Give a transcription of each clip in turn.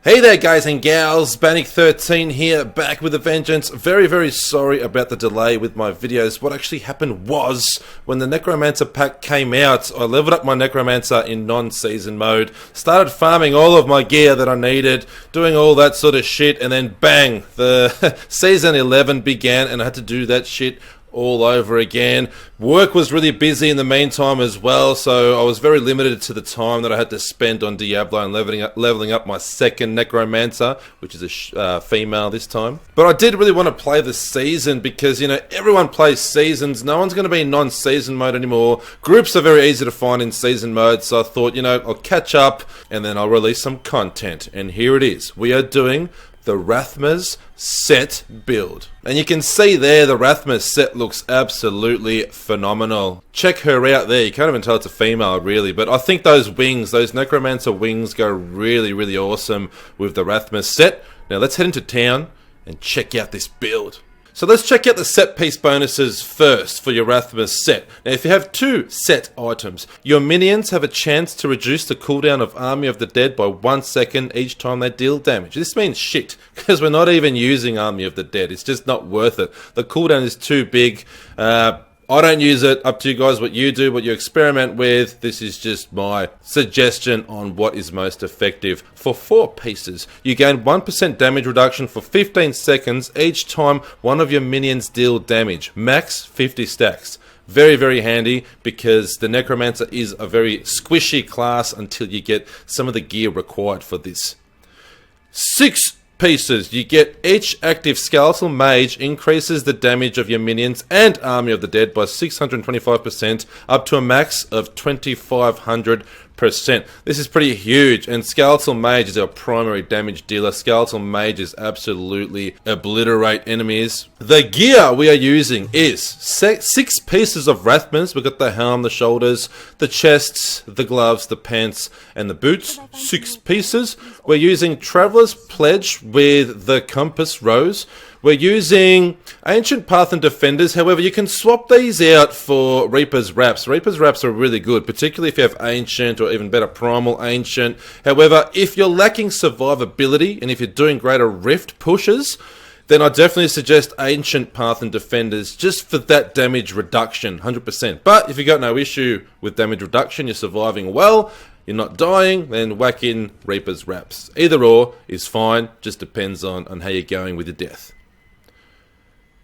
Hey there guys and gals, Bannick13 here, back with a vengeance. Very sorry about the delay with my videos. What actually happened was, when the Necromancer pack came out, I leveled up my Necromancer in non-season mode, started farming all of my gear that I needed, doing all that sort of shit, and then bang, the Season 11 began and I had to do that shit all over again. Work was really busy in the meantime as well, so I was very limited to the time that I had to spend on Diablo and leveling up my second Necromancer, which is a female this time. But I did really want to play the season because, you know, everyone plays seasons. No one's going to be in non-season mode anymore. Groups are very easy to find in season mode, so I thought, you know, I'll catch up and then I'll release some content. And here it is. We are doing the Rathma's set build. And you can see there the Rathma's set looks absolutely phenomenal. Check her out there. You can't even tell it's a female really, but I think those wings, those Necromancer wings go really awesome with the Rathma's set. Now let's head into town and check out this build. So let's check out the set piece bonuses first for your Rathma's set. Now if you have two set items, your minions have a chance to reduce the cooldown of Army of the Dead by 1 second each time they deal damage. This means shit, because we're not even using Army of the Dead. It's just not worth it. The cooldown is too big. I don't use it. Up to you guys what you do, what you experiment with. This is just my suggestion on what is most effective. For 4 pieces, you gain 1% damage reduction for 15 seconds each time one of your minions deal damage. Max 50 stacks. Very handy because the Necromancer is a very squishy class until you get some of the gear required for this. 6 pieces, you get each active skeletal mage increases the damage of your minions and Army of the Dead by 625% up to a max of 2500%. This is pretty huge, and Skeletal Mage is our primary damage dealer. Skeletal Mages absolutely obliterate enemies. The gear we are using is 6 pieces of Rathmas. We've got the helm, the shoulders, the chests, the gloves, the pants, and the boots. 6 pieces. We're using Traveler's Pledge with the Compass Rose. We're using Ancient Path and Defenders. However, you can swap these out for Reaper's Wraps. Reaper's Wraps are really good, particularly if you have Ancient or even better Primal Ancient. However, if you're lacking survivability and if you're doing greater Rift pushes, then I definitely suggest Ancient Path and Defenders just for that damage reduction, 100%. But if you've got no issue with damage reduction, you're surviving well, you're not dying, then whack in Reaper's Wraps. Either or is fine, just depends on how you're going with your death.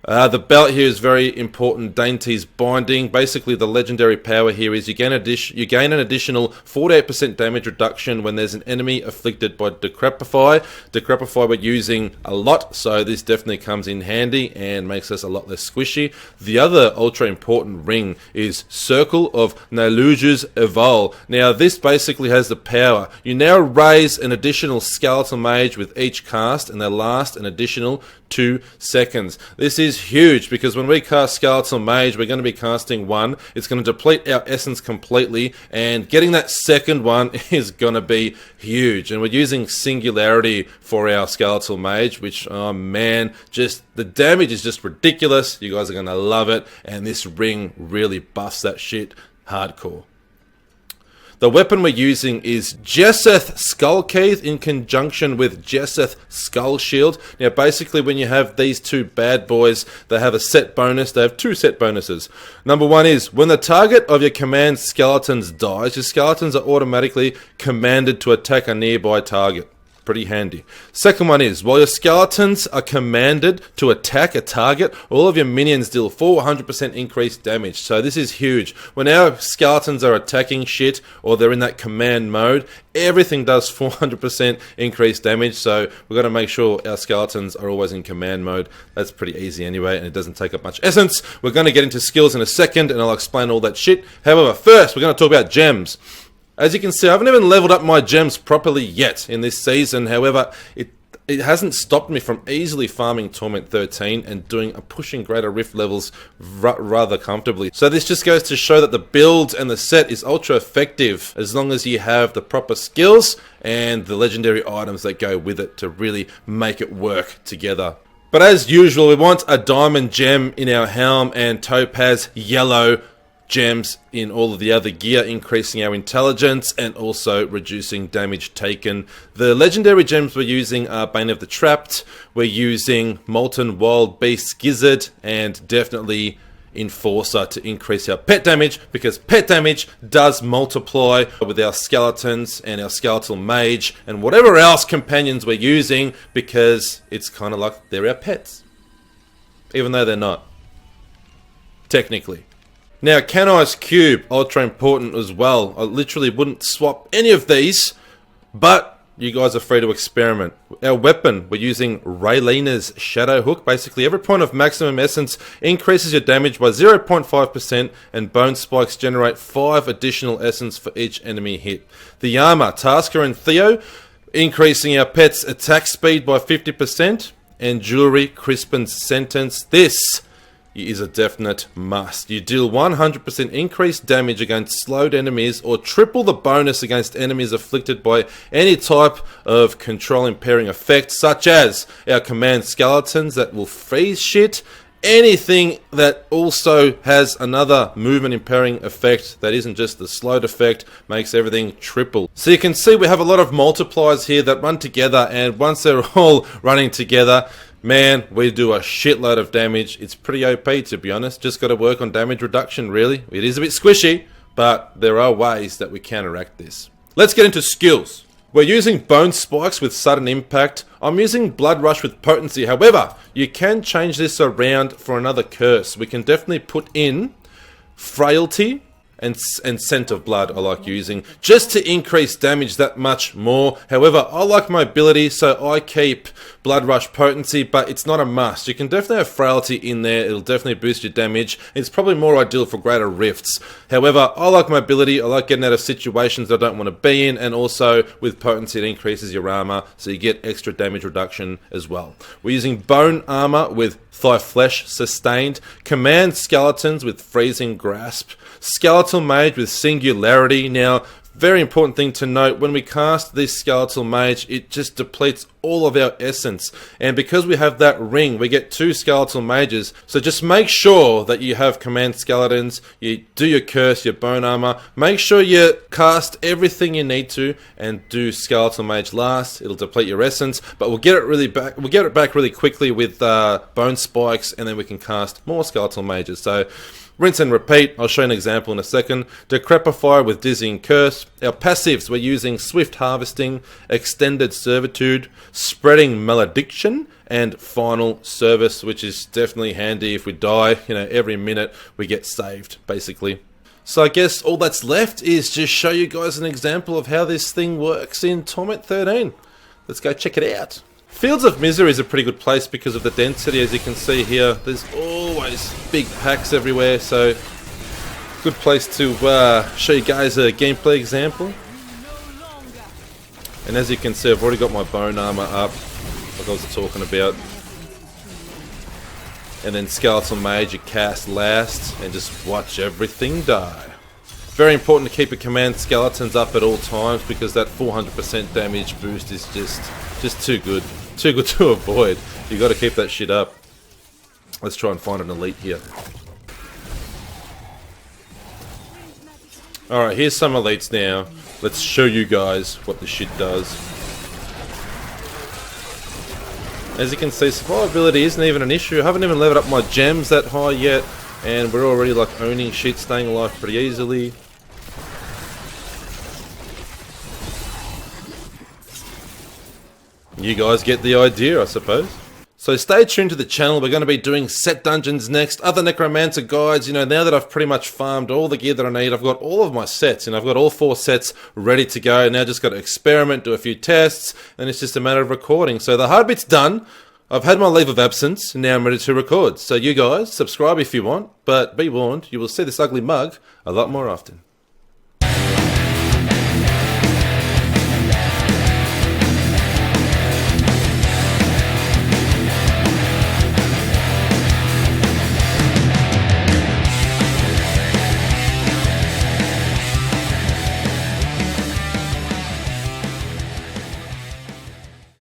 The belt here is very important. Dainty's Binding. Basically, the legendary power here is you gain an additional 48% damage reduction when there's an enemy afflicted by Decrepify. Decrepify we're using a lot, so this definitely comes in handy and makes us a lot less squishy. The other ultra important ring is Circle of Naluju's Evol. Now, this basically has the power. You now raise an additional Skeletal Mage with each cast, and they last an additional 2 seconds. This is huge because when we cast Skeletal Mage, we're going to be casting one. It's going to deplete our essence completely, and getting that second one is going to be huge. And we're using Singularity for our Skeletal Mage, which, oh man, just the damage is just ridiculous. You guys are going to love it, and this ring really buffs that shit hardcore. The weapon we're using is Jesseth Skullkeith in conjunction with Jesseth Skull Shield. Now basically when you have these two bad boys, they have a set bonus. They have 2 set bonuses. Number 1 is when the target of your command skeletons dies, your skeletons are automatically commanded to attack a nearby target. Pretty handy. Second one is, while your skeletons are commanded to attack a target, all of your minions deal 400% increased damage. So this is huge. When our skeletons are attacking shit, or they're in that command mode, everything does 400% increased damage. So we've got to make sure our skeletons are always in command mode. That's pretty easy anyway, and it doesn't take up much essence. We're going to get into skills in a second, and I'll explain all that shit. However, first, we're going to talk about gems. As you can see, I haven't even leveled up my gems properly yet in this season. However, it hasn't stopped me from easily farming Torment 13 and pushing greater Rift levels rather comfortably. So this just goes to show that the build and the set is ultra effective as long as you have the proper skills and the legendary items that go with it to really make it work together. But as usual, we want a diamond gem in our helm and topaz yellow gems in all of the other gear, increasing our intelligence and also reducing damage taken. The legendary gems we're using are Bane of the Trapped, we're using Molten Wild Beast Gizzard, and definitely Enforcer to increase our pet damage, because pet damage does multiply with our skeletons and our skeletal mage and whatever else companions we're using, because it's kind of like they're our pets, even though they're not, technically. Now, Canai's Cube, ultra important as well. I literally wouldn't swap any of these, but you guys are free to experiment. Our weapon, we're using Raylena's Shadow Hook. Basically, every point of maximum essence increases your damage by 0.5%, and bone spikes generate 5 additional essence for each enemy hit. The armor, Tasker and Theo, increasing our pet's attack speed by 50%, and jewelry, Crispin's Sentence. This is a definite must. You deal 100% increased damage against slowed enemies, or triple the bonus against enemies afflicted by any type of control impairing effect, such as our command skeletons that will freeze shit, anything that also has another movement impairing effect that isn't just the slowed effect, makes everything triple. So you can see we have a lot of multipliers here that run together, and once they're all running together, man, we do a shitload of damage. It's pretty OP, to be honest. Just got to work on damage reduction, really. It is a bit squishy, but there are ways that we counteract this. Let's get into skills. We're using Bone Spikes with Sudden Impact. I'm using Blood Rush with Potency. However, you can change this around for another curse. We can definitely put in Frailty and Scent of Blood. I like using, just to increase damage that much more. However, I like mobility, so I keep Blood Rush Potency, but it's not a must. You can definitely have Frailty in there. It'll definitely boost your damage. It's probably more ideal for greater rifts. However, I like mobility. I like getting out of situations I don't want to be in, and also with Potency it increases your armor, so you get extra damage reduction as well. We're using Bone Armor with Thigh Flesh Sustained, Command Skeletons with Freezing Grasp, Skeletal Mage with Singularity. Now, very important thing to note, when we cast this Skeletal Mage, it just depletes all of our essence. And because we have that ring, we get 2 Skeletal Mages. So just make sure that you have Command Skeletons, you do your Curse, your Bone Armor. Make sure you cast everything you need to, and do Skeletal Mage last. It'll deplete your essence, but we'll get it back really quickly with Bone Spikes, and then we can cast more Skeletal Mages. So rinse and repeat. I'll show you an example in a second. Decrepify with Dizzying Curse. Our passives, we're using Swift Harvesting, Extended Servitude, Spreading Malediction, and Final Service, which is definitely handy if we die. You know, every minute we get saved, basically. So I guess all that's left is just show you guys an example of how this thing works in Torment 13. Let's go check it out. Fields of Misery is a pretty good place because of the density. As you can see here, there's always big packs everywhere, so good place to show you guys a gameplay example. And as you can see, I've already got my Bone Armor up, like I was talking about. And then Skeletal Mage you cast last, and just watch everything die. Very important to keep your Command Skeletons up at all times, because that 400% damage boost is just too good. Too good to avoid. You got to keep that shit up. Let's try and find an elite here. Alright, here's some elites now. Let's show you guys what the shit does. As you can see, survivability isn't even an issue. I haven't even leveled up my gems that high yet, and we're already like owning shit, staying alive pretty easily. You guys get the idea, I suppose. So stay tuned to the channel. We're going to be doing set dungeons next, other Necromancer guides. You know, now that I've pretty much farmed all the gear that I need, I've got all of my sets, and I've got all 4 sets ready to go. Now just got to experiment, do a few tests, and it's just a matter of recording. So the hard bit's done. I've had my leave of absence, and now I'm ready to record. So you guys, subscribe if you want, but be warned, you will see this ugly mug a lot more often.